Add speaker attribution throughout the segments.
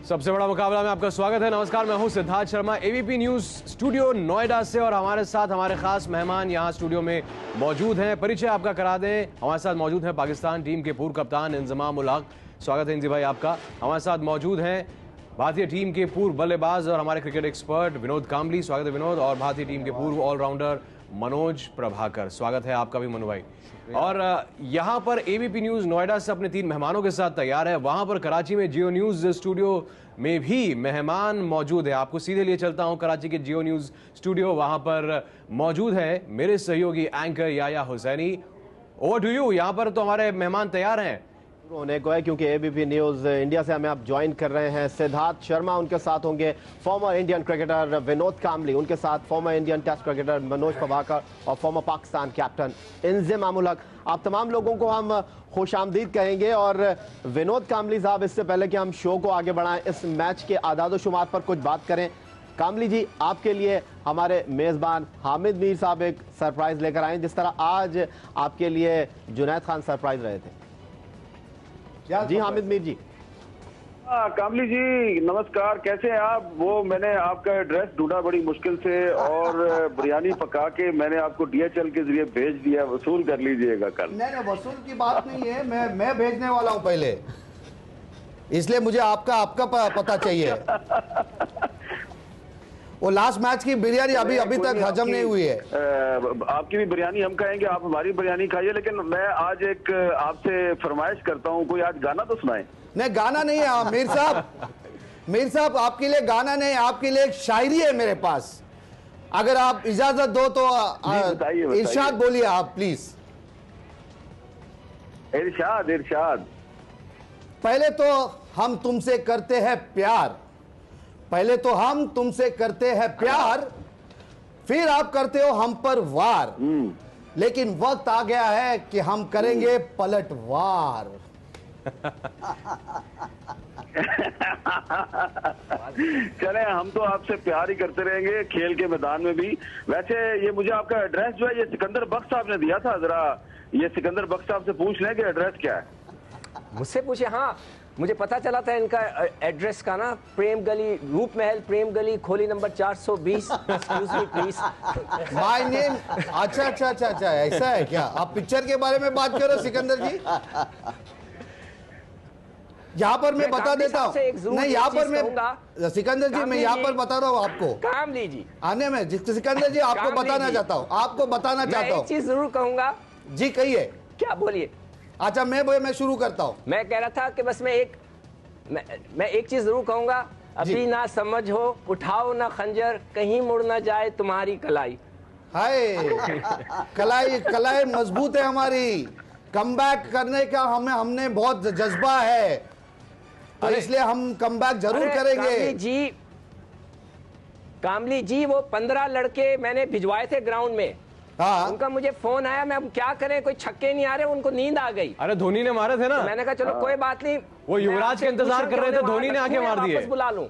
Speaker 1: सबसे बड़ा मुकाबला में आपका स्वागत है। नमस्कार, मैं हूं Siddharth Sharma, ABP news studio Noida से, और हमारे साथ हमारे खास मेहमान यहां स्टूडियो में मौजूद हैं। परिचय आपका करा दें। हमारे साथ मौजूद हैं पाकिस्तान टीम के पूर्व कप्तान इंजमाम उल हक। स्वागत है इंजी भाई आपका। हमारे साथ मौजूद हैं भारतीय टीम के पूर्व बल्लेबाज और हमारे क्रिकेट एक्सपर्ट विनोद कामली। स्वागत है विनोद। और भारतीय टीम के पूर्व ऑलराउंडर मनोज प्रभाकर। स्वागत है आपका भी मनु भाई। और यहाँ पर एबीपी न्यूज नोएडा से अपने 3 मेहमानों के साथ तैयार है। वहां पर कराची में जियो न्यूज स्टूडियो में भी मेहमान मौजूद है। आपको सीधे लिए चलता हूं कराची के जियो न्यूज स्टूडियो। वहां पर मौजूद है मेरे सहयोगी anchor Yaya Hussaini. Over to you. यहाँ पर तो हमारे मेहमान तैयार हैं
Speaker 2: होने को है, क्योंकि एबीपी न्यूज इंडिया से हमें आप ज्वाइन कर रहे हैं सिद्धार्थ शर्मा, उनके साथ होंगे former Indian cricketer Vinod Kambli, उनके साथ former Indian test cricketer Manoj Prabhakar और फॉर्मर पाकिस्तान कैप्टन इंजमाम उल हक। आप तमाम लोगों को हम खुशामदीद कहेंगे। और विनोद कामली साहब, इससे पहले कि हम शो को आगे बढ़ाएं, इस मैच के आदाद-ओ-शुमार पर कुछ बात करें। कामली जी, आपके लिए हमारे मेजबान हामिद मीर साहब एक सरप्राइज लेकर आए, जिस तरह आज आपके लिए जुनैद खान सरप्राइज रहे थे। जी हामिद मीर जी।
Speaker 3: कामली जी नमस्कार, कैसे हैं आप? वो मैंने आपका एड्रेस ढूंढा बड़ी मुश्किल से, और बिरयानी पका के मैंने आपको डीएचएल के जरिए भेज दिया। वसूल कर लीजिएगा कल।
Speaker 4: नहीं, वसूल की बात नहीं है। मैं भेजने वाला हूं पहले, इसलिए मुझे आपका पता चाहिए। वो लास्ट मैच की बिरयानी अभी तक हजम नहीं हुई है।
Speaker 3: आपकी भी बिरयानी हम खाएंगे, आप हमारी बिरयानी खाइए। लेकिन मैं आज एक आपसे फरमाइश करता हूँ, कोई आज गाना तो सुनाए। नहीं,
Speaker 4: गाना नहीं है मीर साहब, आपके लिए गाना नहीं, आपके लिए एक शायरी है मेरे पास। अगर आप इजाजत दो तो इरशाद बोलिए आप प्लीज।
Speaker 3: इरशाद।
Speaker 4: पहले तो हम तुमसे करते हैं प्यार, फिर आप करते हो हम पर वार, लेकिन वक्त आ गया है कि हम करेंगे पलटवार।
Speaker 3: चले, हम तो आपसे प्यार ही करते रहेंगे खेल के मैदान में भी। वैसे ये मुझे आपका एड्रेस जो है ये सिकंदर बख्श साहब ने दिया था, जरा ये सिकंदर बख्श साहब से पूछ लें कि एड्रेस क्या है।
Speaker 5: मुझसे पूछे। हाँ, मुझे पता चला था इनका एड्रेस का ना, प्रेम गली, रूप महल प्रेम गली, खोली number 420। Excuse me please.
Speaker 4: My name. अच्छा, ऐसा है क्या? आप पिक्चर के बारे में बात करो सिकंदर जी। यहाँ पर मैं बता देता हूँ। नहीं, यहाँ पर मैं सिकंदर जी, मैं यहाँ पर बता रहा हूँ आपको।
Speaker 5: कामली जी
Speaker 4: आने में सिकंदर जी आपको बताना चाहता हूँ,
Speaker 5: एक चीज जरूर कहूंगा।
Speaker 4: जी कहिए।
Speaker 5: क्या? बोलिए।
Speaker 4: अच्छा, मैं शुरू करता हूँ।
Speaker 5: मैं कह रहा था कि बस मैं एक चीज जरूर कहूंगा। अभी ना समझ हो, उठाओ ना खंजर, कहीं मुड़ ना जाए तुम्हारी कलाई।
Speaker 4: हाय, कलाई मजबूत है हमारी। कमबैक करने का हमने बहुत जज्बा है, तो इसलिए हम कमबैक जरूर करेंगे।
Speaker 5: कामली जी, वो 15 लड़के मैंने भिजवाए थे ग्राउंड में।
Speaker 4: हाँ।
Speaker 5: उनका मुझे फोन आया, मैं अब क्या करें, कोई छक्के नहीं आ रहे, उनको नींद आ गई।
Speaker 1: अरे धोनी ने मारे थे ना।
Speaker 5: मैंने कहा चलो कोई बात नहीं,
Speaker 1: वो युवराज के इंतजार कर रहे थे, धोनी ने आके मार दिए।
Speaker 5: वापस बुला लूं।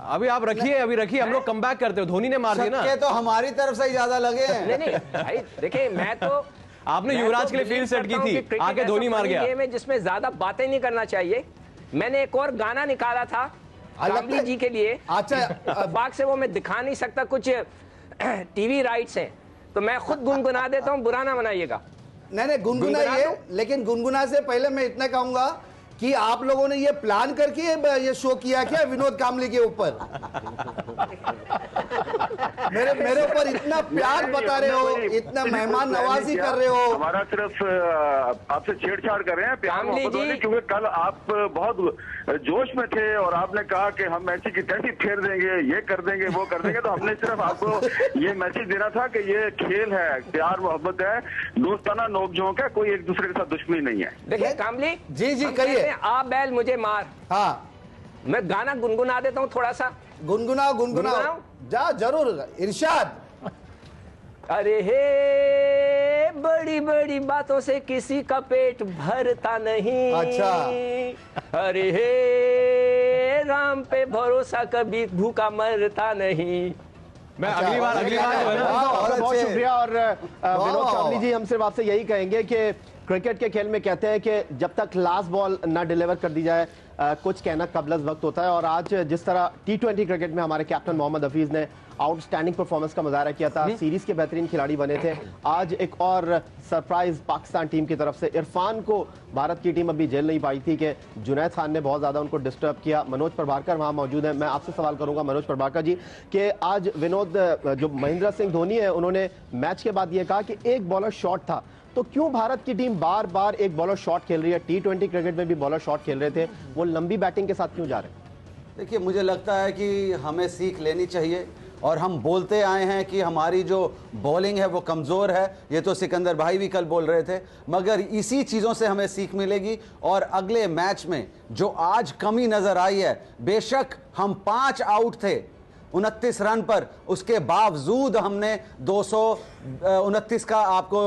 Speaker 1: अभी आप रखिए, हम लोग कमबैक करते हो। धोनी ने मार दिया ना।
Speaker 4: तो हमारी तरफ से ज्यादा लगे हैं।
Speaker 5: नहीं भाई, देखिए मैं तो
Speaker 1: आपने युवराज के लिए फील्ड सेट की थी, आके धोनी मार गया।
Speaker 5: गेम है जिसमें ज्यादा बातें नहीं करना चाहिए। मैंने एक और गाना निकाला था कामली जी के लिए।
Speaker 4: अच्छा,
Speaker 5: बाग से वो मैं दिखा नहीं सकता, कुछ टीवी राइट्स हैं, तो मैं खुद गुनगुना देता हूं, बुरा ना मनाइएगा।
Speaker 4: नहीं, गुनगुनाइए, लेकिन गुनगुना से पहले मैं इतना कहूंगा कि आप लोगों ने ये प्लान करके ये शो किया क्या विनोद कामली के ऊपर? मेरे ऊपर इतना प्यार बता रहे हो, इतना मेहमान नवाजी कर रहे हो।
Speaker 3: हमारा सिर्फ आपसे छेड़छाड़ कर रहे हैं, प्यार मोहब्बत वाली, क्योंकि कल आप बहुत जोश में थे और आपने कहा कि हम मैची की तैसी फेर देंगे, ये कर देंगे, वो कर देंगे। तो हमने सिर्फ आपको ये मैसेज देना था कि ये खेल है, प्यार मोहब्बत है, दोस्ताना नोक-झोंक है, कोई एक दूसरे के साथ दुश्मनी नहीं है।
Speaker 5: देखिए कामली
Speaker 4: जी कहिए।
Speaker 5: आप बैल मुझे मार।
Speaker 4: हाँ,
Speaker 5: मैं गाना गुनगुना देता हूँ थोड़ा सा।
Speaker 4: गुनगुनाओ। जा जरूर, इरशाद।
Speaker 5: अरे हे, बड़ी बड़ी बातों से किसी का पेट भरता नहीं।
Speaker 4: अच्छा।
Speaker 5: अरे हे, राम पे भरोसा कभी भूखा मरता नहीं।
Speaker 1: मैं अगली बार
Speaker 2: बहुत शुक्रिया। और विनोद कामली जी, हम सिर्फ आपसे यही कहेंगे कि क्रिकेट के खेल में कहते हैं कि जब तक लास्ट बॉल ना डिलीवर कर दी जाए कुछ कहना कबलस वक्त होता है। और आज जिस तरह T20 क्रिकेट में हमारे कैप्टन मोहम्मद हफीज ने आउटस्टैंडिंग परफॉर्मेंस का मुजाहरा किया था, सीरीज के बेहतरीन खिलाड़ी बने थे, आज एक और सरप्राइज पाकिस्तान टीम की तरफ से इरफान को भारत की टीम अभी झेल नहीं पाई थी कि जुनैद खान ने बहुत ज्यादा उनको डिस्टर्ब किया। मनोज प्रभाकर वहां मौजूद है, मैं आपसे सवाल करूंगा मनोज प्रभाकर जी कि आज विनोद जो महेंद्र सिंह धोनी है उन्होंने मैच के बाद यह कहा कि एक बॉलर शॉट था, तो क्यों भारत की टीम बार बार एक बॉलर शॉट खेल रही है? T20 क्रिकेट में भी बॉलर शॉट खेल रहे थे, वो लंबी बैटिंग के साथ क्यों जा रहे हैं?
Speaker 6: देखिए, मुझे लगता है कि हमें सीख लेनी चाहिए और हम बोलते आए हैं कि हमारी जो बॉलिंग है वो कमज़ोर है, ये तो सिकंदर भाई भी कल बोल रहे थे, मगर इसी चीज़ों से हमें सीख मिलेगी। और अगले मैच में जो आज कमी नज़र आई है, बेशक हम 5 आउट थे 29 रन पर, उसके बावजूद हमने 229 का आपको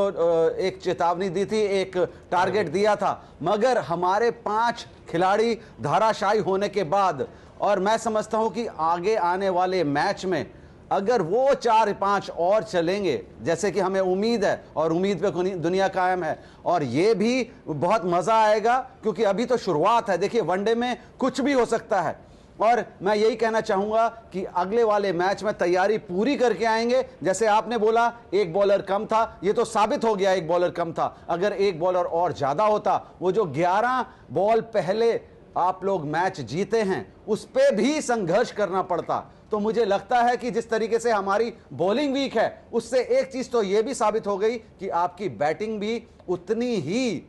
Speaker 6: एक चेतावनी दी थी, एक टारगेट दिया था, मगर हमारे 5 खिलाड़ी धाराशायी होने के बाद, और मैं समझता हूं कि आगे आने वाले मैच में अगर वो 4-5 और चलेंगे, जैसे कि हमें उम्मीद है और उम्मीद पे दुनिया कायम है, और ये भी बहुत मज़ा आएगा क्योंकि अभी तो शुरुआत है। देखिए, वनडे में कुछ भी हो सकता है, और मैं यही कहना चाहूंगा कि अगले वाले मैच में तैयारी पूरी करके आएंगे। जैसे आपने बोला एक बॉलर कम था, ये तो साबित हो गया एक बॉलर कम था। अगर एक बॉलर और ज्यादा होता, वो जो 11 बॉल पहले आप लोग मैच जीते हैं उस पे भी संघर्ष करना पड़ता। तो मुझे लगता है कि जिस तरीके से हमारी बॉलिंग वीक है, उससे एक चीज तो यह भी साबित हो गई कि आपकी बैटिंग भी उतनी ही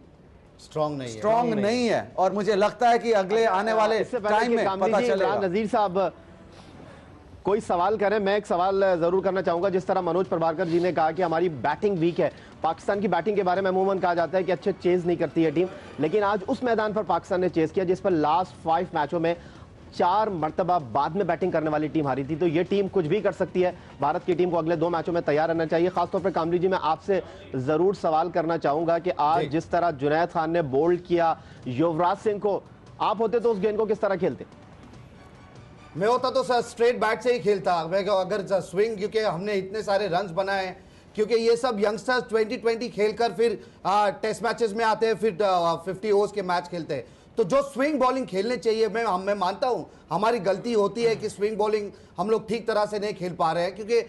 Speaker 6: स्ट्रॉन्ग नहीं है। और मुझे लगता है कि अगले आने वाले टाइम में पता चलेगा।
Speaker 2: नजीर साहब कोई सवाल करें, मैं एक सवाल जरूर करना चाहूंगा। जिस तरह मनोज प्रभाकर जी ने कहा कि हमारी बैटिंग वीक है, पाकिस्तान की बैटिंग के बारे में अमूमन कहा जाता है कि अच्छे चेज नहीं करती है टीम, लेकिन आज उस मैदान पर पाकिस्तान ने चेज किया जिस पर लास्ट 5 मैचों में 4 मरतबा बाद में बैटिंग करने वाली टीम हारी थी। तो ये टीम कुछ भी कर सकती है। भारत की टीम को अगले 2 मैचों में तैयार रहना चाहिए। खासतौर पर कामली जी, मैं आपसे जरूर सवाल करना चाहूंगा कि आज जिस तरह जुनैद खान ने बोल्ड किया युवराज सिंह को, आप होते तो उस गेंद को किस तरह खेलते?
Speaker 4: मैं होता तो सर स्ट्रेट बैट से ही खेलता। अगर स्विंग, क्योंकि हमने इतने सारे रन्स बनाए हैं, क्योंकि ये सब यंगस्टर्स 2020 खेलकर फिर टेस्ट मैचेस में आते हैं, फिर 50 ओवर्स के मैच खेलते हैं। तो जो स्विंग बॉलिंग खेलने चाहिए, मैं मानता हूं हमारी गलती होती है कि स्विंग बॉलिंग हम लोग ठीक तरह से नहीं खेल पा रहे हैं, क्योंकि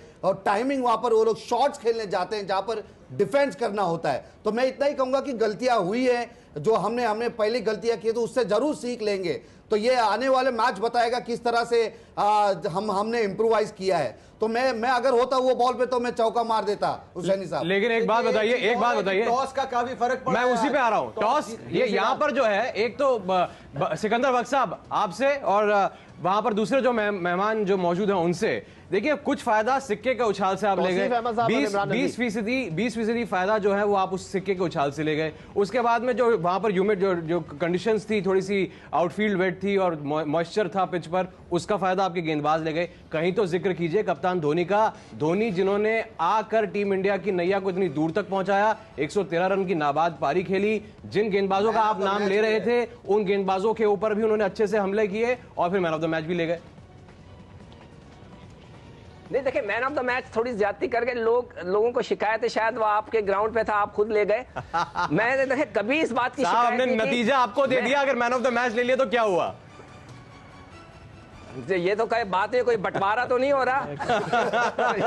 Speaker 4: टाइमिंग वहां पर वो लोग शॉट्स खेलने जाते हैं जहां पर डिफेंस करना होता है। तो मैं इतना ही कहूंगा कि गलतियां हुई है, जो हमने पहली गलतियां की, तो उससे जरूर सीख लेंगे। तो ये आने वाले मैच बताएगा किस तरह से हमने इम्प्रोवाइज किया है। तो मैं अगर होता वो बॉल पे तो मैं चौका मार देता हुसैनी साहब।
Speaker 1: लेकिन एक बात बताइए,
Speaker 6: टॉस का काफी फर्क पड़ा।
Speaker 1: मैं उसी पे आ रहा हूं। टॉस ये यहां पर जो है, एक तो सिकंदर बख्श साहब आपसे और वहां पर दूसरे जो मेहमान जो मौजूद हैं उनसे, देखिए कुछ फायदा सिक्के के उछाल से आप ले गए। 20% फायदा जो है वो आप उस सिक्के के उछाल से ले गए। उसके बाद में जो वहां पर ह्यूमिड जो कंडीशंस थी, थोड़ी सी आउटफील्ड वेट थी और मॉइस्चर था पिच पर, उसका फायदा आपके गेंदबाज ले गए। कहीं तो जिक्र कीजिए कप्तान धोनी का, धोनी जिन्होंने आकर टीम इंडिया की नैया को इतनी दूर तक पहुंचाया, 113 रन की नाबाद पारी खेली। जिन गेंदबाजों का आप नाम ले रहे थे, उन गेंदबाजों के ऊपर भी उन्होंने अच्छे से हमले किए और फिर मैन ऑफ द मैच भी ले गए।
Speaker 5: नहीं, देखिए, मैन ऑफ द मैच थोड़ी ज्यादती करके लोगों को शिकायत है, शायद वो आपके ग्राउंड पे था, आप खुद ले गए। मैंने देखिए कभी इस बात की शिकायत
Speaker 1: नहीं, नतीजा आपको दे दिया। अगर मैन ऑफ द मैच ले लिया तो क्या हुआ?
Speaker 5: ये तो कहीं बात है, कोई बंटवारा तो नहीं हो रहा।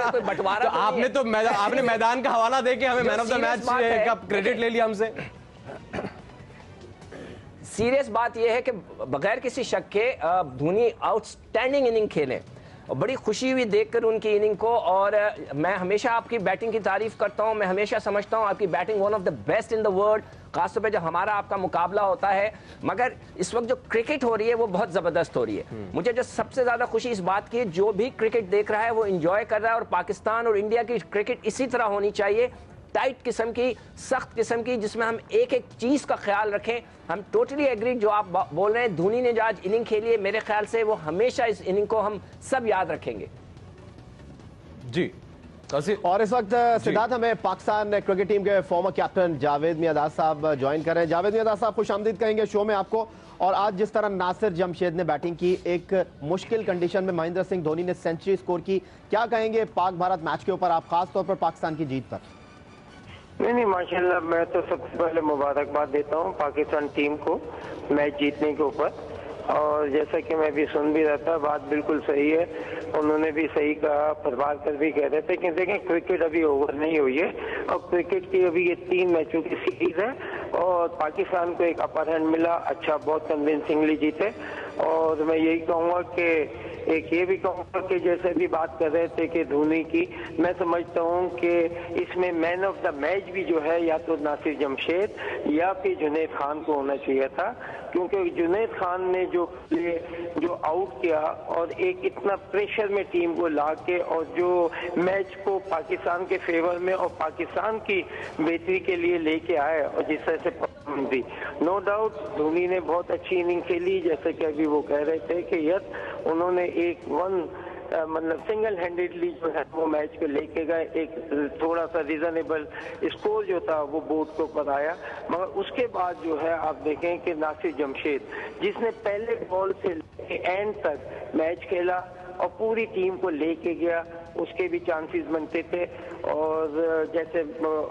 Speaker 5: कोई बंटवारा तो
Speaker 1: आपने मैदान का हवाला देके हमें मैन ऑफ द मैच का क्रेडिट ले लिया हमसे।
Speaker 5: सीरियस बात यह है कि बगैर किसी शक के धोनी आउटस्टैंडिंग इनिंग खेले और बड़ी खुशी हुई देखकर उनकी इनिंग को। और मैं हमेशा आपकी बैटिंग की तारीफ करता हूं। मैं हमेशा समझता हूं आपकी batting one of the best in the world, खासतौर पे जब हमारा आपका मुकाबला होता है। मगर इस वक्त जो क्रिकेट हो रही है वो बहुत जबरदस्त हो रही है। मुझे जो सबसे ज्यादा खुशी इस बात की है, जो भी क्रिकेट देख रहा है वो एंजॉय कर रहा है। और पाकिस्तान और इंडिया की क्रिकेट इसी तरह होनी चाहिए, टाइट किस्म की, सख्त किस्म की, जिसमें हम एक एक चीज का ख्याल रखें। हम टोटली एग्री जो आप बोल रहे हैं। धोनी ने जो आज इनिंग खेली है, मेरे ख्याल से वो हमेशा इस इनिंग को हम सब याद रखेंगे।
Speaker 1: जी।
Speaker 2: और इस वक्त सिद्धार्थ हमें पाकिस्तान क्रिकेट टीम के फॉर्मर कैप्टन जावेद मियांदाद साहब ज्वाइन कर रहे हैं। जावेद मियांदाद साहब, खुशामदीद कहेंगे शो में आपको। और आज जिस तरह नासिर जमशेद ने बैटिंग की, एक मुश्किल कंडीशन में महेंद्र सिंह धोनी ने सेंचुरी स्कोर की, क्या कहेंगे पाक भारत मैच के ऊपर आप, खास तौर पर पाकिस्तान की जीत पर?
Speaker 7: नहीं माशाल्लाह, मैं तो सबसे पहले मुबारकबाद देता हूँ पाकिस्तान टीम को मैच जीतने के ऊपर। और जैसा कि मैं भी सुन भी रहा था, बात बिल्कुल सही है, उन्होंने भी सही कहा, प्रभाकर भी कह रहे थे कि देखें क्रिकेट अभी ओवर नहीं हुई है और क्रिकेट की अभी ये 3 मैचों की सीरीज है और पाकिस्तान को एक अपर हैंड मिला, अच्छा बहुत कन्विंसिंगली जीते। और मैं यही कहूँगा कि एक ये भी कहूँगा कि जैसे भी बात कर रहे थे कि धोनी की, मैं समझता हूँ कि इसमें मैन ऑफ द मैच भी जो है या तो नासिर जमशेद या फिर जुनैद खान को होना चाहिए था, क्योंकि जुनैद खान ने जो आउट किया और एक इतना प्रेशर में टीम को ला के और जो मैच को पाकिस्तान के फेवर में और पाकिस्तान की बेहतरी के लिए लेके आए और जिस तरह से परफॉर्मेंस दी, नो डाउट धोनी ने बहुत अच्छी इनिंग खेली। जैसे कि अभी वो कह रहे थे कि यस उन्होंने मतलब सिंगल हैंडेडली जो है वो मैच को लेके गए, एक थोड़ा सा रीजनेबल स्कोर जो था वो बोर्ड के ऊपर आया। मगर उसके बाद जो है आप देखें कि नासिर जमशेद जिसने पहले बॉल से एंड तक मैच खेला और पूरी टीम को लेके गया, उसके भी चांसेस बनते थे। और जैसे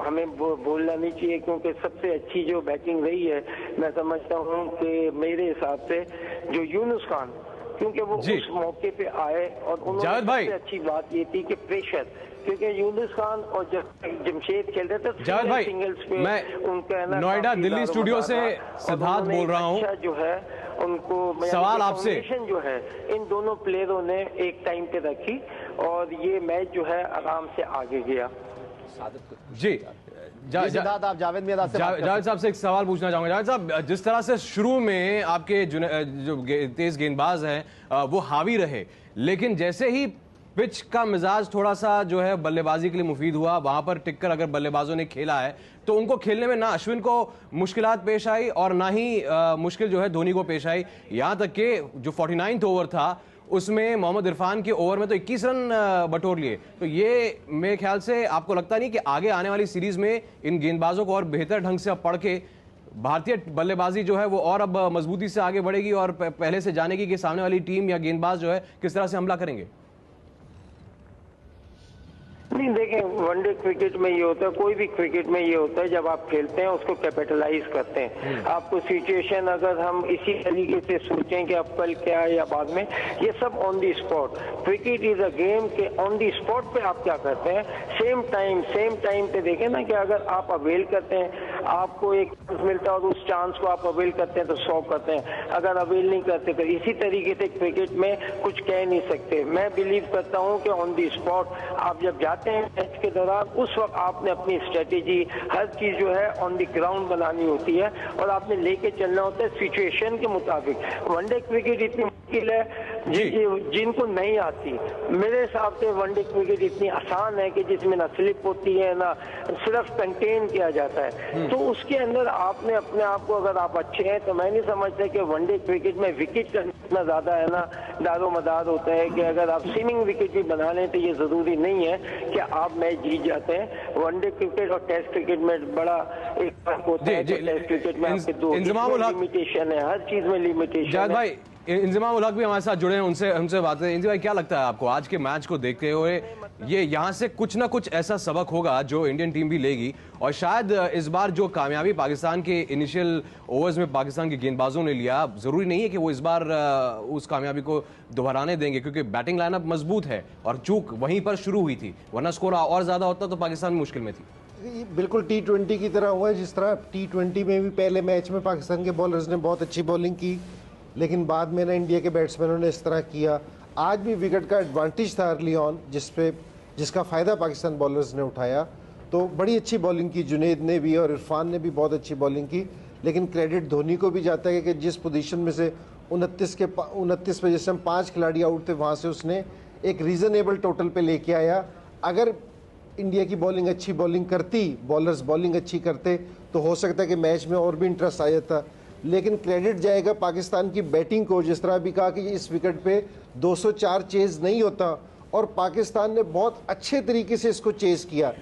Speaker 7: हमें बोलना नहीं चाहिए क्योंकि सबसे अच्छी जो बैटिंग रही है, मैं समझता हूँ कि मेरे हिसाब से जो यूनुस खान, क्योंकि वो उस मौके पे आए और उन्होंने सबसे अच्छी बात ये थी कि प्रेशर, क्योंकि यूनुस खान और जमशेद खेल रहे थे
Speaker 1: जावेद भाई,
Speaker 7: सिंगल्स पे,
Speaker 1: मैं
Speaker 7: उनका
Speaker 1: नोएडा दिल्ली स्टूडियो से सिद्धार्थ बोल रहा हूँ।
Speaker 7: अच्छा जो है उनको
Speaker 1: सवाल आपसे
Speaker 7: जो है इन दोनों प्लेयरों ने एक टाइम पे रखी और ये मैच जो है आराम से आगे गया।
Speaker 1: जी
Speaker 2: आप जावेद
Speaker 1: साहब से एक सवाल पूछना चाहूंगा। जावेद साहब, जिस तरह से शुरू में आपके जो तेज गेंदबाज हैं वो हावी रहे, लेकिन जैसे ही पिच का मिजाज थोड़ा सा जो है बल्लेबाजी के लिए मुफीद हुआ, वहां पर टिककर अगर बल्लेबाजों ने खेला है तो उनको खेलने में ना अश्विन को मुश्किलात पेश आई और ना ही मुश्किल जो है धोनी को पेश आई। यहां तक कि जो 49th ओवर था उसमें मोहम्मद इरफान के ओवर में तो 21 रन बटोर लिए। तो ये मेरे ख्याल से आपको लगता नहीं कि आगे आने वाली सीरीज में इन गेंदबाजों को और बेहतर ढंग से अब पढ़ के भारतीय बल्लेबाजी जो है वो और अब मजबूती से आगे बढ़ेगी और पहले से जानेगी कि सामने वाली टीम या गेंदबाज जो है किस तरह से हमला करेंगे?
Speaker 7: नहीं देखें, वनडे क्रिकेट में ये होता है, कोई भी क्रिकेट में ये होता है, जब आप खेलते हैं उसको कैपिटलाइज करते हैं। आपको सिचुएशन अगर हम इसी तरीके से सोचें कि अब कल क्या है या बाद में, ये सब on the spot. Cricket is a game के ऑन दी स्पॉट पे आप क्या करते हैं, सेम टाइम पे देखें ना कि अगर आप अवेल करते हैं, आपको एक चांस मिलता है और उस चांस को आप अवेल करते हैं तो 100 करते हैं, अगर अवेल नहीं करते तो इसी तरीके से क्रिकेट में कुछ कह नहीं सकते। मैं बिलीव करता हूँ कि ऑन दी स्पॉट आप जब जाते हैं मैच के दौरान, उस वक्त आपने अपनी स्ट्रेटेजी हर चीज जो है ऑन द ग्राउंड बनानी होती है और आपने लेके चलना होता है सिचुएशन के मुताबिक। वनडे क्रिकेट इतनी मुश्किल है जिनको नहीं आती। मेरे हिसाब से वनडे क्रिकेट इतनी आसान है कि जिसमें ना स्लिप होती है ना सिर्फ कंटेन किया जाता है, तो उसके अंदर आपने अपने आप को, अगर आप अच्छे हैं तो मैं नहीं समझता कि वनडे क्रिकेट में विकेट का इतना ज्यादा है ना दारो मदार होता है कि अगर आप स्विमिंग विकेट भी बना लें तो ये जरूरी नहीं है कि आप मैच जीत जाते हैं। वनडे क्रिकेट और टेस्ट क्रिकेट में बड़ा एक फर्क होता है। टेस्ट क्रिकेट में आपके दो लिमिटेशन है, हर चीज में लिमिटेशन है।
Speaker 1: भाई इंजमाम उल हक भी हमारे साथ जुड़े हैं, उनसे बात करें। इंजमाम भाई, क्या लगता है आपको आज के मैच को देखते हुए ये यहाँ से कुछ ना कुछ ऐसा सबक होगा जो इंडियन टीम भी लेगी और शायद इस बार जो कामयाबी पाकिस्तान के इनिशियल ओवर्स में पाकिस्तान के गेंदबाजों ने लिया, जरूरी नहीं है कि वो इस बार उस कामयाबी को दोहराने देंगे, क्योंकि बैटिंग लाइनअप मजबूत है और चूक वहीं पर शुरू हुई थी, वरना स्कोर और ज्यादा होता तो पाकिस्तान मुश्किल में थी।
Speaker 8: बिल्कुल T20 की तरह हुआ है, जिस तरह T20 में भी पहले मैच में पाकिस्तान के बॉलर्स ने बहुत अच्छी बॉलिंग की, लेकिन बाद में ना इंडिया के बैट्समैनों ने इस तरह किया। आज भी विकेट का एडवांटेज था अर्ली ऑन, जिसका फ़ायदा पाकिस्तान बॉलर्स ने उठाया। तो बड़ी अच्छी बॉलिंग की जुनैद ने भी और इरफान ने भी बहुत अच्छी बॉलिंग की, लेकिन क्रेडिट धोनी को भी जाता है कि जिस पोजीशन में से 29 पे जैसे हम 5 खिलाड़ी आउट थे, वहाँ से उसने एक रीज़नेबल टोटल पे लेके आया। अगर इंडिया की बॉलिंग अच्छी बॉलिंग करती, बॉलर्स बॉलिंग अच्छी करते, तो हो सकता है कि मैच में और भी इंटरेस्ट आ जाता। लेकिन क्रेडिट जाएगा पाकिस्तान की बैटिंग को, जिस तरह भी कहा कि इस विकेट पे 204 चेज नहीं होता और पाकिस्तान ने बहुत अच्छे तरीके से इसको चेज किया।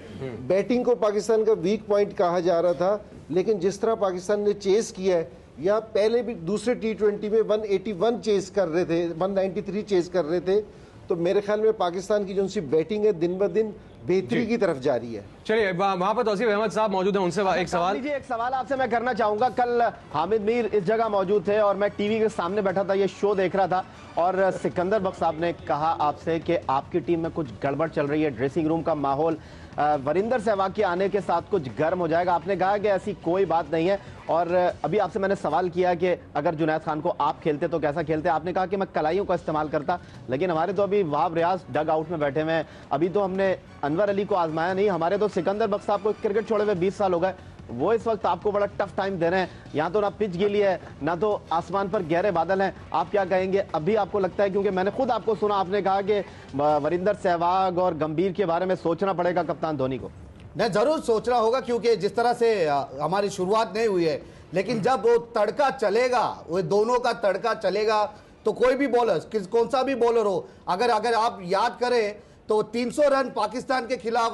Speaker 8: बैटिंग को पाकिस्तान का वीक पॉइंट कहा जा रहा था, लेकिन जिस तरह पाकिस्तान ने चेज किया है, या पहले भी दूसरे T20 में 181 चेज कर रहे थे, 193 चेज कर रहे थे, तो मेरे ख्याल में पाकिस्तान की जो सी बैटिंग है दिन ब दिन बेहतरी की तरफ जा रही है।
Speaker 1: चलिए वहां पर तौसीफ अहमद साहब मौजूद हैं, उनसे एक सवाल।
Speaker 2: एक सवाल आपसे मैं करना चाहूंगा। कल हामिद मीर इस जगह मौजूद थे और मैं टीवी के सामने बैठा था, ये शो देख रहा था, और सिकंदर बख्श साहब ने कहा आपसे कि आपकी टीम में कुछ गड़बड़ चल रही है, ड्रेसिंग रूम का माहौल वरिंदर सहवाग के आने के साथ कुछ गर्म हो जाएगा। आपने कहा कि ऐसी कोई बात नहीं है, और अभी आपसे मैंने सवाल किया कि अगर जुनैद खान को आप खेलते तो कैसा खेलते। आपने कहा कि मैं कलाइयों का इस्तेमाल करता, लेकिन हमारे तो अभी वहाब रियाज डग आउट में बैठे हुए हैं, अभी तो हमने अनवर अली को आजमाया नहीं। हमारे तो सिकंदर बख्श साहब को क्रिकेट छोड़े हुए 20 साल हो गए, वो इस वक्त आपको बड़ा टफ टाइम दे रहे हैं। यहाँ तो ना पिच गीली है, ना तो आसमान पर गहरे बादल हैं। आप क्या कहेंगे? अभी आपको लगता है, क्योंकि मैंने खुद आपको सुना, आपने कहा कि वरिंदर सहवाग और गंभीर के बारे में सोचना पड़ेगा कप्तान धोनी को।
Speaker 4: नहीं, जरूर सोचना होगा, क्योंकि जिस तरह से हमारी शुरुआत नहीं हुई है, लेकिन जब वो तड़का चलेगा, वो दोनों का तड़का चलेगा, तो कोई भी बॉलर, कौन सा भी बॉलर हो, अगर आप याद करें तो 300 रन पाकिस्तान के खिलाफ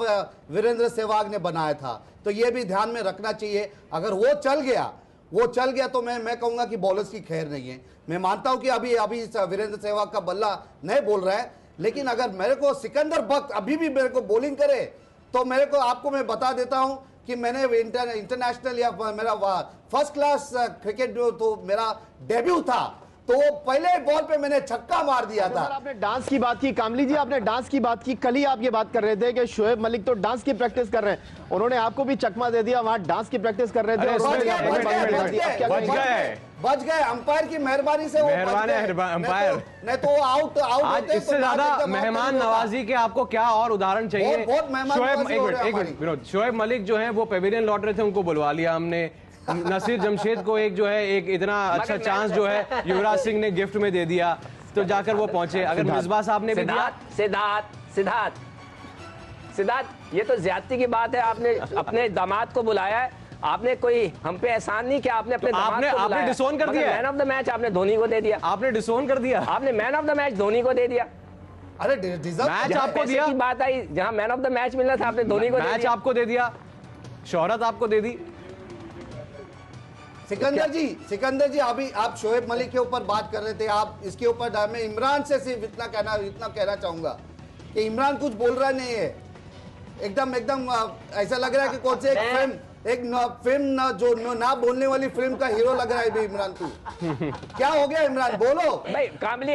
Speaker 4: वीरेंद्र सहवाग ने बनाया था, तो ये भी ध्यान में रखना चाहिए। अगर वो चल गया तो मैं कहूंगा कि बॉलर्स की खैर नहीं है। मैं मानता हूं कि अभी वीरेंद्र सहवाग का बल्ला नहीं बोल रहा है, लेकिन अगर मेरे को सिकंदर बख्श अभी भी मेरे को बॉलिंग करे तो आपको मैं बता देता हूं कि मैंने इंटरनेशनल या मेरा फर्स्ट क्लास क्रिकेट जो तो मेरा डेब्यू था, तो पहले बॉल पे मैंने छक्का मार दिया था।
Speaker 2: आपने डांस की बात की, कामली जी आपने डांस की बात की, कल ही आप ये बात कर रहे थे कि शोएब मलिक तो डांस की प्रैक्टिस कर रहे हैं, उन्होंने आपको भी चकमा दे दिया, वहां डांस की प्रैक्टिस कर रहे थे।
Speaker 4: बच गए अंपायर की मेहरबानी से,
Speaker 1: अंपायर
Speaker 4: नहीं तो आउट
Speaker 1: आज इससे ज्यादा मेहमान नवाजी के आपको क्या और उदाहरण चाहिए?
Speaker 4: बहुत
Speaker 1: शोएब मलिक जो है वो पेविलियन लौट रहे थे, उनको बुलवा लिया हमने। नसीर जमशेद को एक इतना अच्छा चांस जो है युवराज सिंह ने गिफ्ट में दे दिया, तो जाकर वो पहुंचे। अगर मिसबा साहब ने भी दिया।
Speaker 5: सिद्धार्थ ये तो ज्यादती की बात है। आपने अपने दामाद को बुलाया है, आपने कोई हम पे एहसान नहीं किया, आपने अपने दामाद को बुलाया।
Speaker 1: आपने डिसोन कर दिया।
Speaker 5: मैन ऑफ द मैच आपने धोनी को दे दिया।
Speaker 1: आपने डिसोन कर दिया।
Speaker 5: आपने man of the match Dhoni को दे दिया।
Speaker 4: अरे
Speaker 1: मैच आपको दिया
Speaker 5: की बात आई, जहां मैन ऑफ द मैच मिलना था आपने धोनी को दे दिया।
Speaker 1: मैच आपको दे दिया, शोहरत आपको दे दी।
Speaker 4: सिकंदर जी अभी आप शोएब मलिक के ऊपर बात कर रहे थे, आप इसके ऊपर मैं इमरान से सिर्फ इतना कहना चाहूंगा कि इमरान कुछ बोल रहा नहीं है। एकदम ऐसा लग रहा है कि कौन से एक फिल्म जो ना बोलने वाली फिल्म का हीरो लग रहा है भी इमरान तू। क्या हो गया इमरान, बोलो
Speaker 5: भाई। कामली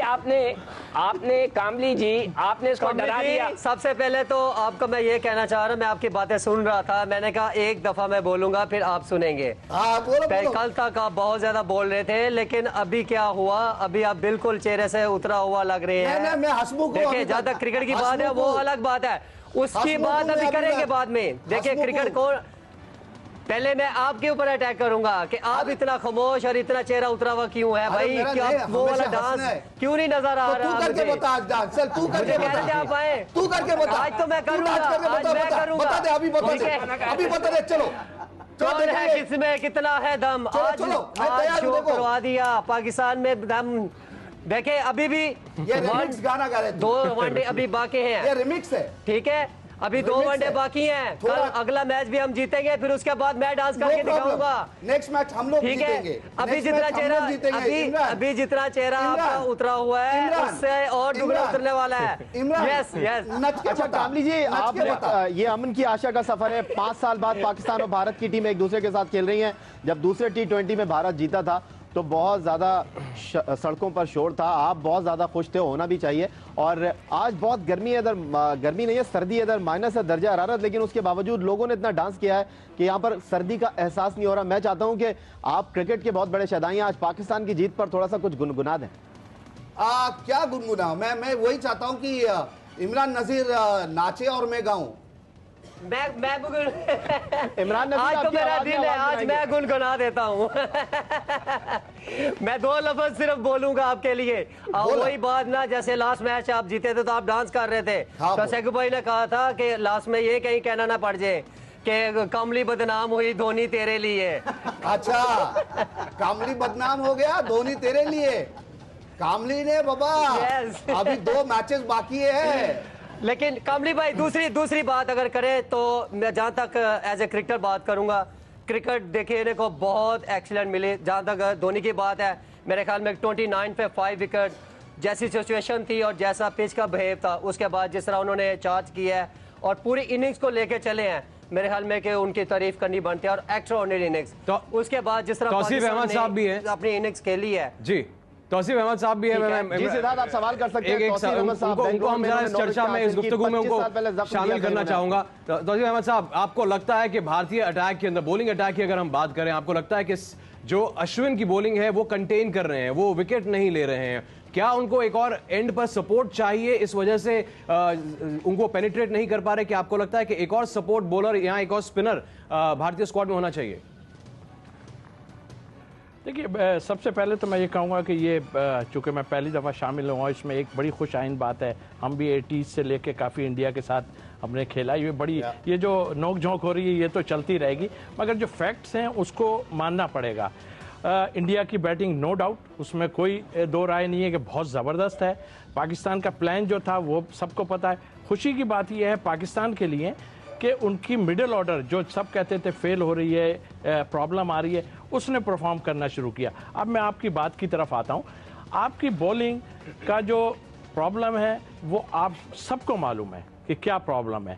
Speaker 5: कामली जी आपने इसको डरा दिया।
Speaker 9: सबसे पहले तो आपको मैं ये कहना चाह रहा हूँ, मैं आपकी बातें सुन रहा था, मैंने कहा एक दफा मैं बोलूंगा फिर आप सुनेंगे।
Speaker 4: बोलो।
Speaker 9: कल तक आप बहुत ज्यादा बोल रहे थे, लेकिन अभी क्या हुआ, अभी आप बिल्कुल चेहरे से उतरा हुआ लग रहे हैं।
Speaker 4: मैं हसमुख
Speaker 9: देखिए, जहां तक क्रिकेट की बात है वो अलग बात है, उसकी बात अभी करेंगे बाद में। देखिए क्रिकेट को पहले मैं आपके ऊपर अटैक करूंगा कि आप इतना खामोश और इतना चेहरा उतरा हुआ क्यों है भाई? क्या वो वाला डांस क्यों नहीं नजर आ रहा?
Speaker 4: तू करके बता डांस, चल तू करके बता।
Speaker 9: आप आए,
Speaker 4: तू करके बता।
Speaker 9: आज तो मैं करूंगा, आज मैं करूंगा।
Speaker 4: बता दे, अभी बता दे। चलो
Speaker 9: कौन है, किसमें कितना है दम? आज शो करवा दिया पाकिस्तान में दम। देखे अभी भी
Speaker 4: ये रिमिक्स गाना गा रहे हैं,
Speaker 9: 2 वनडे अभी बाकी हैं।
Speaker 4: ये रिमिक्स है,
Speaker 9: ठीक है, अभी 2 वनडे बाकी हैं। कल अगला मैच भी हम जीतेंगे, फिर उसके बाद मैं डांस करके दिखाऊंगा।
Speaker 4: नेक्स्ट मैच हम लोग जीतेंगे।
Speaker 9: अभी जितना चेहरा आपका उतरा हुआ है उससे और दुगना उतरने वाला है।
Speaker 2: यस। अच्छा कामली जी, आपने ये अमन की आशा का सफर है। 5 साल बाद पाकिस्तान और भारत की टीम एक दूसरे के साथ खेल रही है। जब दूसरे T20 में भारत जीता था तो बहुत ज़्यादा सड़कों पर शोर था, आप बहुत ज़्यादा खुश थे, होना भी चाहिए। और आज बहुत गर्मी है, इधर गर्मी नहीं है, सर्दी है, इधर माइनस है दर्जा हरारत, लेकिन उसके बावजूद लोगों ने इतना डांस किया है कि यहाँ पर सर्दी का एहसास नहीं हो रहा। मैं चाहता हूँ कि आप क्रिकेट के बहुत बड़े शदाई हैं, आज पाकिस्तान की जीत पर थोड़ा सा कुछ गुनगुना दें।
Speaker 4: क्या गुनगुना? मैं वही चाहता हूँ कि इमरान नजीर नाचे और मैं गाऊं।
Speaker 2: इमरान नजीर
Speaker 9: आज तो मेरा दिल है, आज मैं गुनगुना देता हूँ। मैं 2 लफ्ज सिर्फ बोलूंगा आपके लिए। और वही बात ना, जैसे लास्ट मैच आप जीते थे तो आप डांस कर रहे थे, तो सेगू भाई ने कहा था कि लास्ट में ये कहीं कहना ना पड़ जाए कि कामली बदनाम हुई धोनी तेरे लिए।
Speaker 4: अच्छा, कामली बदनाम हो गया धोनी तेरे लिए। कामली ने बाबा अभी 2 मैचेस बाकी है।
Speaker 9: लेकिन कामली भाई दूसरी बात अगर करे तो मैं जहां तक एज ए क्रिकेटर बात करूंगा, क्रिकेट देखने को बहुत एक्सीलेंट मिली। जहां तक धोनी की बात है, मेरे ख्याल में 29 पे 5 विकेट, जैसी सिचुएशन थी और जैसा पिच का बिहेव था, उसके बाद जिस तरह उन्होंने चार्ज किया है और पूरी इनिंग्स को लेके चले हैं, मेरे ख्याल में कि उनकी तारीफ करनी बनती है। और एक्स्ट्रा ऑर्डिनरी इनिंग्स, तो उसके बाद जिस तरह
Speaker 1: तौसीफ अहमद साहब भी हैं,
Speaker 9: अपनी इनिंग्स खेली है।
Speaker 1: जी, तौसीफ अहमद साहब भी है।
Speaker 2: जी सिद्धार्थ, आप सवाल कर सकते हैं।
Speaker 1: उनको हम जरा इस चर्चा में, इस गुफ्तगू में उनको शामिल करना चाहूंगा। तौसीफ अहमद साहब, आपको लगता है कि भारतीय अटैक के अंदर, बॉलिंग अटैक की अगर हम बात करें, आपको लगता है कि जो अश्विन की बॉलिंग है वो कंटेन कर रहे हैं, वो विकेट नहीं ले रहे हैं, क्या उनको एक और एंड पर सपोर्ट चाहिए, इस वजह से उनको पेनिट्रेट नहीं कर पा रहे? कि आपको लगता है कि एक और सपोर्ट बॉलर, यहाँ एक और स्पिनर भारतीय स्क्वाड में होना चाहिए?
Speaker 10: देखिए, सबसे पहले तो मैं ये कहूँगा कि ये चूँकि मैं पहली दफ़ा शामिल हुआ, इसमें एक बड़ी खुश आइन बात है, हम भी 80s से लेके काफ़ी इंडिया के साथ हमने खेला। ये बड़ी, ये जो नोक झोंक हो रही है ये तो चलती रहेगी, मगर जो फैक्ट्स हैं उसको मानना पड़ेगा। इंडिया की बैटिंग नो डाउट, उसमें कोई दो राय नहीं है कि बहुत ज़बरदस्त है। पाकिस्तान का प्लान जो था वो सबको पता है। खुशी की बात यह है पाकिस्तान के लिए कि उनकी मिडिल ऑर्डर, जो सब कहते थे फेल हो रही है, प्रॉब्लम आ रही है, उसने परफॉर्म करना शुरू किया। अब मैं आपकी बात की तरफ आता हूँ। आपकी बॉलिंग का जो प्रॉब्लम है वो आप सबको मालूम है कि क्या प्रॉब्लम है।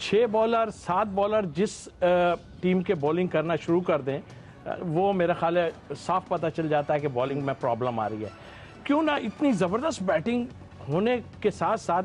Speaker 10: 6 बॉलर 7 बॉलर जिस टीम के बॉलिंग करना शुरू कर दें, वो मेरा ख्याल है साफ पता चल जाता है कि बॉलिंग में प्रॉब्लम आ रही है। क्यों ना इतनी ज़बरदस्त बैटिंग होने के साथ साथ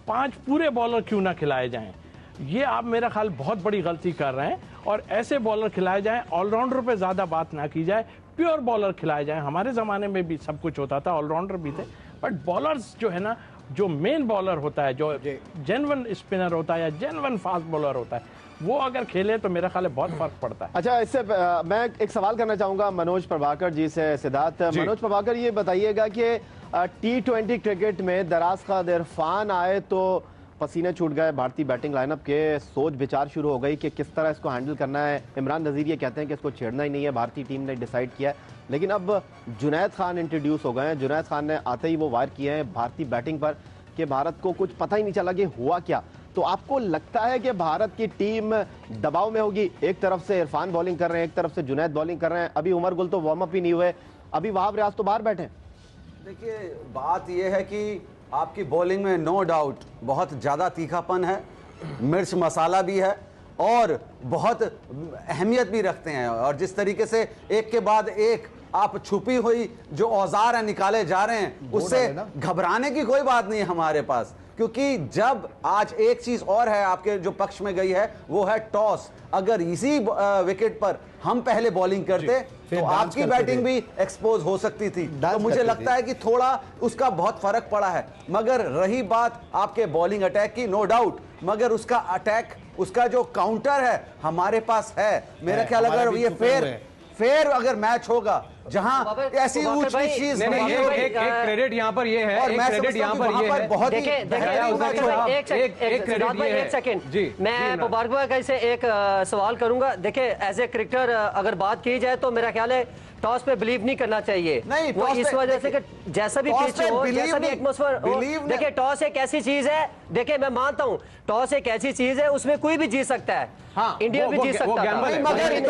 Speaker 10: 5 पूरे बॉलर क्यों ना खिलाए जाएं? ये आप मेरा ख्याल बहुत बड़ी गलती कर रहे हैं, और ऐसे बॉलर खिलाए जाएं, ऑलराउंडर पे ज़्यादा बात ना की जाए, प्योर बॉलर खिलाए जाएं। हमारे ज़माने में भी सब कुछ होता था, ऑलराउंडर भी थे, बट बॉलर्स जो है ना, जो मेन बॉलर होता है, जो जेन्युइन स्पिनर होता है या जेन्युइन फास्ट बॉलर होता है, वो अगर खेले तो मेरा ख्याल है बहुत फर्क पड़ता है।
Speaker 2: अच्छा, इससे मैं एक सवाल करना चाहूंगा मनोज प्रभाकर जी से। सिद्धार्थ, मनोज प्रभाकर, ये बताइएगा कि T20 क्रिकेट में दराज का इरफान आए तो पसीने छूट गए भारतीय बैटिंग लाइनअप के, सोच विचार शुरू हो गई कि किस तरह इसको हैंडल करना है। इमरान नज़ीर ये कहते हैं कि इसको छेड़ना ही नहीं है, भारतीय टीम ने डिसाइड किया है। लेकिन अब जुनैद खान इंट्रोड्यूस हो गए हैं। जुनैद खान ने आते ही वो वार किए हैं भारतीय बैटिंग पर कि भारत को कुछ पता ही नहीं चला कि हुआ क्या। तो आपको लगता है कि भारत की टीम दबाव में होगी? एक तरफ से इरफान बॉलिंग कर रहे हैं, एक तरफ से जुनैद बॉलिंग कर रहे हैं, अभी उमर गुल तो वार्म अप ही नहीं हुए, अभी वहाब रियाज तो बाहर बैठे।
Speaker 6: देखिए, बात यह है कि आपकी बॉलिंग में नो डाउट बहुत ज़्यादा तीखापन है, मिर्च मसाला भी है, और बहुत अहमियत भी रखते हैं। और जिस तरीके से एक के बाद एक आप छुपी हुई जो औजार है निकाले जा रहे हैं, उससे घबराने की कोई बात नहीं है हमारे पास। क्योंकि जब आज एक चीज और है आपके जो पक्ष में गई है, वो है टॉस। अगर इसी विकेट पर हम पहले बॉलिंग करते तो आपकी बैटिंग भी एक्सपोज हो सकती थी। तो मुझे लगता है कि थोड़ा उसका बहुत फर्क पड़ा है। मगर रही बात आपके बॉलिंग अटैक की, नो डाउट, मगर उसका अटैक, उसका जो काउंटर है हमारे पास है। मेरा ख्याल अगर ये फेयर अगर मैच होगा, जहां ऐसी ऊंच नीच चीज नहीं,
Speaker 1: एक क्रेडिट यहाँ पर ये है, एक क्रेडिट यहाँ पर ये है,
Speaker 6: बहुत ही
Speaker 9: एक सेकंड मैं मुबारक भाई से एक सवाल करूंगा। देखिए, एज ए क्रिकेटर अगर बात की जाए तो मेरा ख्याल है टॉस पे बिलीव नहीं करना चाहिए।
Speaker 6: नहीं,
Speaker 9: वो इस वजह से कि जैसा भी पिच हो, जैसा भी एटमॉस्फेयर हो, देखिए टॉस एक ऐसी चीज है, देखिए मैं मानता हूँ टॉस एक ऐसी चीज है, उसमें कोई भी जीत सकता है। हाँ, इंडिया भी जीत सकता है,
Speaker 6: मगर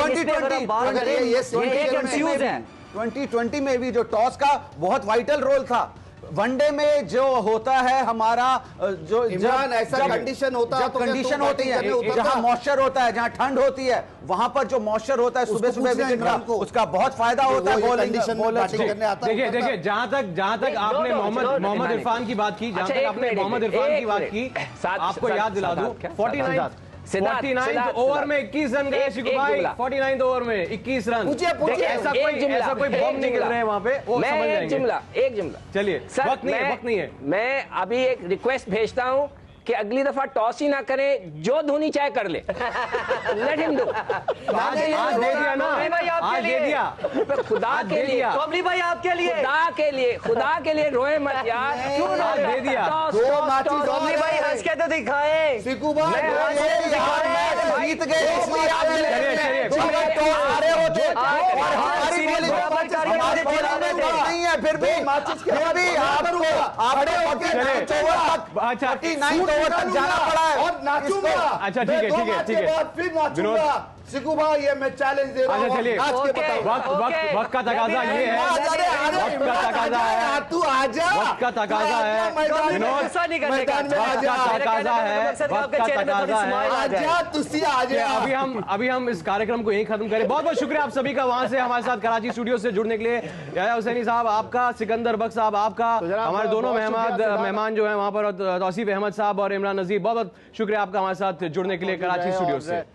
Speaker 6: 2020 में भी जो टॉस का बहुत वाइटल रोल था। वनडे में जो होता है हमारा, जो
Speaker 4: ऐसा कंडीशन होता है,
Speaker 6: कंडीशन होती है, जहां मॉइस्चर होता है, जहां ठंड होती है, वहां पर जो मॉइस्चर होता है सुबह सुबह विकेट का, उसका बहुत फायदा होता है बॉलिंग करने आता है।
Speaker 1: देखिए, जहां तक आपने मोहम्मद इरफान की बात की, जहां तक आपने मोहम्मद इरफान की बात की, आपको याद दिला दूं, 49 ओवर में 21 रन गए शिकू भाई, 49 ओवर में 21 रन। ऐसा कोई बॉम्ब नहीं गिर रहे हैं वहां पे, वो समझ जाएंगे।
Speaker 5: एक जुमला
Speaker 1: चलिए, वक्त नहीं है।
Speaker 5: मैं अभी एक रिक्वेस्ट भेजता हूं कि अगली दफा टॉस ही ना करें, जो धोनी चाहे कर ले। Let him do.
Speaker 1: आज दे दिया ना, आज दे दिया,
Speaker 5: खुदा के लिए,
Speaker 9: कमली भाई आपके लिए,
Speaker 5: खुदा के लिए रोए मत यार। क्यों ना
Speaker 1: दे दिया?
Speaker 9: कमली भाई हंस के तो दिखाए,
Speaker 4: सिकू भाई
Speaker 6: जीत गए, इसलिए आप नहीं है, फिर भी आपको 49 ओवर तक जाना पड़ा है।
Speaker 4: और नाचूंगा,
Speaker 1: अच्छा ठीक है,
Speaker 4: फिर नाचूंगा। सिकू भाई ये मैं चैलेंज दे रहा हूँ।
Speaker 1: अच्छा, चलिए।
Speaker 4: आज के बताओ।
Speaker 1: वक्त का तकाजा ये है, वक्त का तकाजा है,
Speaker 4: तू आजा,
Speaker 1: वक्त का तकाजा है, विनोद,
Speaker 9: गुस्सा नहीं करने का।
Speaker 1: वक्त का तकाजा है, वक्त का तकाजा है।
Speaker 4: आजा तुसी आजा।
Speaker 1: अभी हम इस कार्यक्रम को यहीं खत्म करें। बहुत बहुत शुक्रिया आप सभी का वहां से हमारे साथ कराची स्टूडियो से जुड़ने के लिए। याया हुसैनी साहब आपका, सिकंदर बख्श साहब आपका, हमारे दोनों मेहमान जो हैं वहां पर तौसीफ अहमद साहब और इमरान नजीर, बहुत बहुत शुक्रिया आपका हमारे साथ जुड़ने के लिए कराची स्टूडियो से।